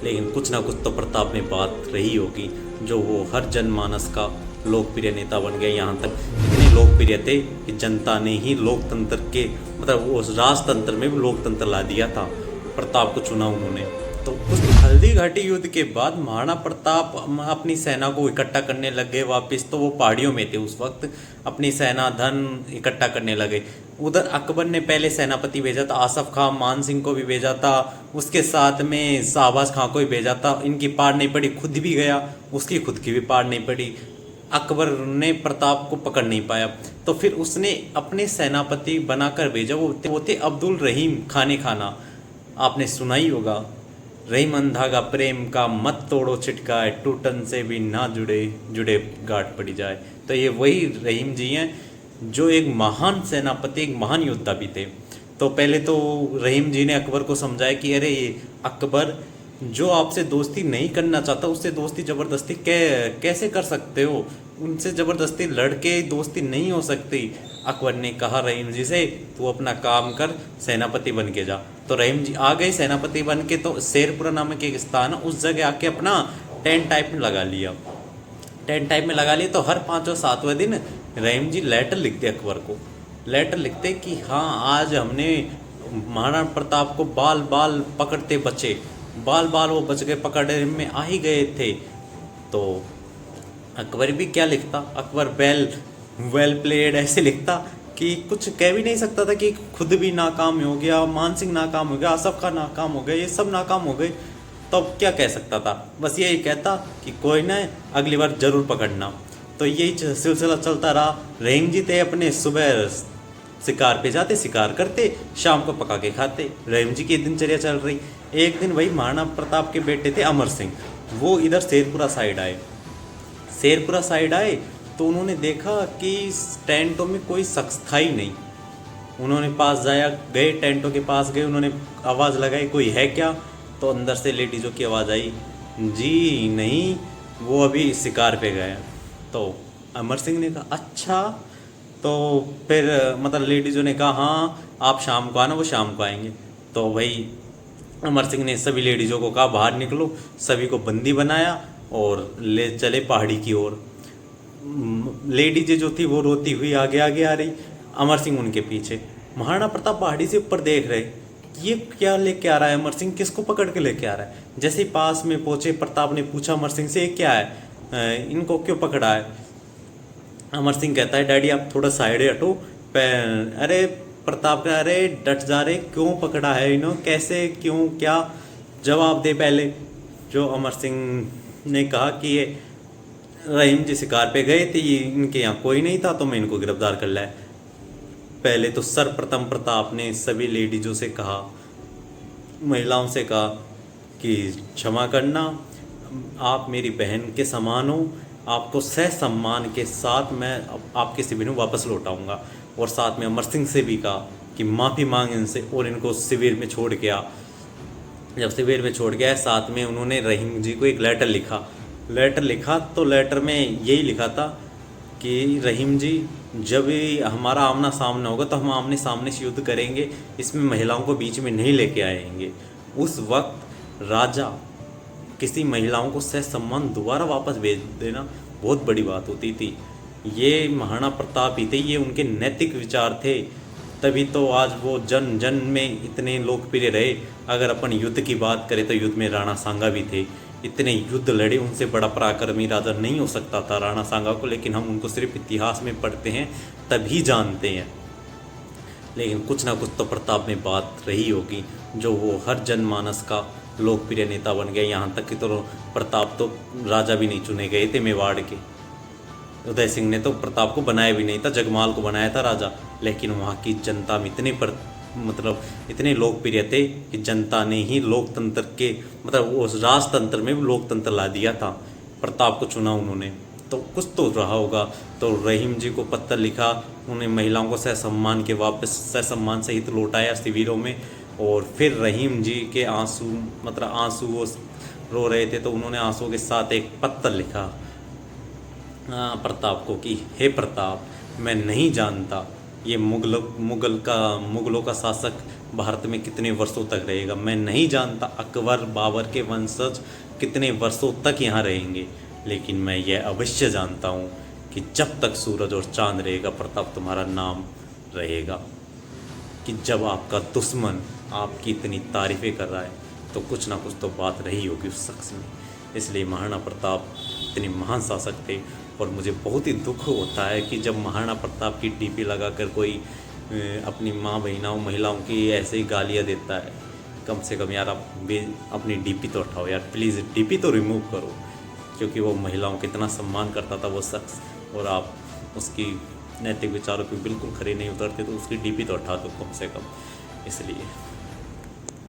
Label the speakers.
Speaker 1: लेकिन कुछ ना कुछ तो प्रताप में बात रही होगी जो वो हर जनमानस का लोकप्रिय नेता बन गए। यहाँ तक इतने लोकप्रिय थे कि जनता ने ही लोकतंत्र के मतलब उस राजतंत्र में भी लोकतंत्र ला दिया था। प्रताप को चुना उन्होंने। तो उस हल्दी घाटी युद्ध के बाद महाराणा प्रताप अपनी सेना को इकट्ठा करने लग गए वापस। तो वो पहाड़ियों में थे उस वक्त, अपनी सेना धन इकट्ठा करने लगे। उधर अकबर ने पहले सेनापति भेजा था, आसफ खां मान सिंह को भी भेजा था, उसके साथ में शाहबाज खां को भी भेजा था। इनकी पार नहीं पड़ी, खुद भी गया, उसकी खुद की भी पार नहीं पड़ी। अकबर ने प्रताप को पकड़ नहीं पाया। तो फिर उसने अपने सेनापति बनाकर भेजा, वो थे अब्दुल रहीम खाने खाना। आपने सुना ही होगा, रहीमन धागा प्रेम का मत तोड़ो छिटकाए, टूटन से भी ना जुड़े जुड़े गांठ पड़ी जाए। तो ये वही रहीम जी हैं जो एक महान सेनापति, एक महान योद्धा भी थे। तो पहले तो रहीम जी ने अकबर को समझाया कि अरे ये अकबर, जो आपसे दोस्ती नहीं करना चाहता उससे दोस्ती ज़बरदस्ती कैसे कर सकते हो, उनसे ज़बरदस्ती लड़के दोस्ती नहीं हो सकती। अकबर ने कहा रहीम जी से, तू अपना काम कर, सेनापति बन के जा। तो रहीम जी आ गए सेनापति बन के। तो शेरपुरा नामक एक स्थान है, उस जगह आके अपना टेंट टाइप में लगा लिया। टेंट टाइप में लगा लिया। तो हर 5 और 7वें दिन रहीम जी लेटर लिखते अकबर को। लेटर लिखते कि हाँ, आज हमने महाराणा प्रताप को बाल बाल पकड़ते बचे, बाल बाल वो बच गए, पकड़ने में आ ही गए थे। तो अकबर भी क्या लिखता, अकबर वेल वेल प्लेड ऐसे लिखता कि कुछ कह भी नहीं सकता था कि खुद भी नाकाम हो गया, मान सिंह नाकाम हो गया, आसफ खां नाकाम हो गए, ये सब नाकाम हो गए। तो अब क्या कह सकता था, बस यही कहता कि कोई ना, अगली बार जरूर पकड़ना। तो यही सिलसिला चलता रहा। रहीम जी थे अपने सुबह शिकार पे जाते, शिकार करते, शाम को पका के खाते। रहीम जी की दिनचर्या चल रही। एक दिन वही महाराणा प्रताप के बेटे थे अमर सिंह, वो इधर शेरपुरा साइड आए। शेरपुरा साइड आए तो उन्होंने देखा कि टेंटों में कोई शख्स था ही नहीं। उन्होंने पास जाया, गए टेंटों के पास गए, उन्होंने आवाज़ लगाई, कोई है क्या? तो अंदर से लेडीज़ों की आवाज़ आई, जी नहीं, वो अभी शिकार पे गए। तो अमर सिंह ने कहा अच्छा। तो फिर मतलब लेडीज़ों ने कहा हाँ, आप शाम को आना, वो शाम को आएंगे। तो भाई अमर सिंह ने सभी लेडीज़ों को कहा बाहर निकलो, सभी को बंदी बनाया और ले चले पहाड़ी की ओर। लेडीज जो थी वो रोती हुई आगे आगे आ रही, अमर सिंह उनके पीछे। महाराणा प्रताप पहाड़ी से ऊपर देख रहे, ये क्या लेके आ रहा है अमर सिंह, किसको पकड़ के लेके आ रहा है। जैसे ही पास में पहुंचे, प्रताप ने पूछा अमर सिंह से, ये क्या है, इनको क्यों पकड़ा है? अमर सिंह कहता है, डैडी आप थोड़ा साइड हटो। अरे प्रताप कह, अरे डट जा रहे, क्यों पकड़ा है इन्हों, कैसे, क्यों, क्या, जवाब दे पहले। जो अमर सिंह ने कहा कि ये रहीम जी शिकार पे गए थे, इनके यहाँ कोई नहीं था, तो मैं इनको गिरफ्तार कर लाया। पहले तो सर्वप्रथम प्रताप ने सभी लेडीजों से कहा, महिलाओं से कहा कि क्षमा करना, आप मेरी बहन के समान हो, आपको सह सम्मान के साथ मैं आपके शिविर में वापस लौटाऊंगा। और साथ में अमर सिंह से भी कहा कि माफ़ी मांग इनसे, और इनको शिविर में छोड़ गया। जब शिविर में छोड़ गया, साथ में उन्होंने रहीम जी को एक लेटर लिखा। तो लेटर में यही लिखा था कि रहीम जी, जब हमारा आमना सामना होगा तो हम आमने सामने से युद्ध करेंगे, इसमें महिलाओं को बीच में नहीं लेके आएंगे। उस वक्त राजा किसी महिलाओं को सह सम्मान दोबारा वापस भेज देना बहुत बड़ी बात होती थी। ये महाराणा प्रताप ही थे, ये उनके नैतिक विचार थे, तभी तो आज वो जन जन में इतने लोकप्रिय रहे। अगर अपन युद्ध की बात करें तो युद्ध में राणा सांगा भी थे, इतने युद्ध लड़े, उनसे बड़ा पराक्रमी राजा नहीं हो सकता था राणा सांगा को, लेकिन हम उनको सिर्फ इतिहास में पढ़ते हैं तभी जानते हैं। लेकिन कुछ ना कुछ तो प्रताप में बात रही होगी जो वो हर जनमानस का लोकप्रिय नेता बन गए। यहाँ तक कि तो प्रताप तो राजा भी नहीं चुने गए थे मेवाड़ के। उदय सिंह ने तो प्रताप को बनाया भी नहीं था, जगमाल को बनाया था राजा। लेकिन वहाँ की जनता में इतने लोकप्रिय थे कि जनता ने ही लोकतंत्र के उस राजतंत्र में भी लोकतंत्र ला दिया था। प्रताप को चुना उन्होंने, तो कुछ तो रहा होगा। तो रहीम जी को पत्र लिखा, उन्हें महिलाओं को ससम्मान के वापस ससम्मान सहित लौटाया शिविरों में। और फिर रहीम जी के आंसू वो रो रहे थे, तो उन्होंने आंसू के साथ एक पत्र लिखा प्रताप को कि हे प्रताप, मैं नहीं जानता ये मुगलों का शासक भारत में कितने वर्षों तक रहेगा मैं नहीं जानता। अकबर बाबर के वंशज कितने वर्षों तक यहाँ रहेंगे, लेकिन मैं यह अवश्य जानता हूँ कि जब तक सूरज और चांद रहेगा प्रताप तुम्हारा नाम रहेगा। कि जब आपका दुश्मन आपकी इतनी तारीफ़ें कर रहा है तो कुछ ना कुछ तो बात रही होगी उस शख्स में। इसलिए महाराणा प्रताप इतने महान शासक थे। और मुझे बहुत ही दुख होता है कि जब महाराणा प्रताप की डीपी लगाकर कोई अपनी माँ बहनों महिलाओं की ऐसे ही गालियाँ देता है। कम से कम यार आप अपनी डीपी तो उठाओ यार, प्लीज़ डीपी तो रिमूव करो, क्योंकि वो महिलाओं का इतना सम्मान करता था वो शख्स, और आप उसकी नैतिक विचारों पे बिल्कुल खरे नहीं उतरते तो उसकी डीपी तो उठा दो कम से कम। इसलिए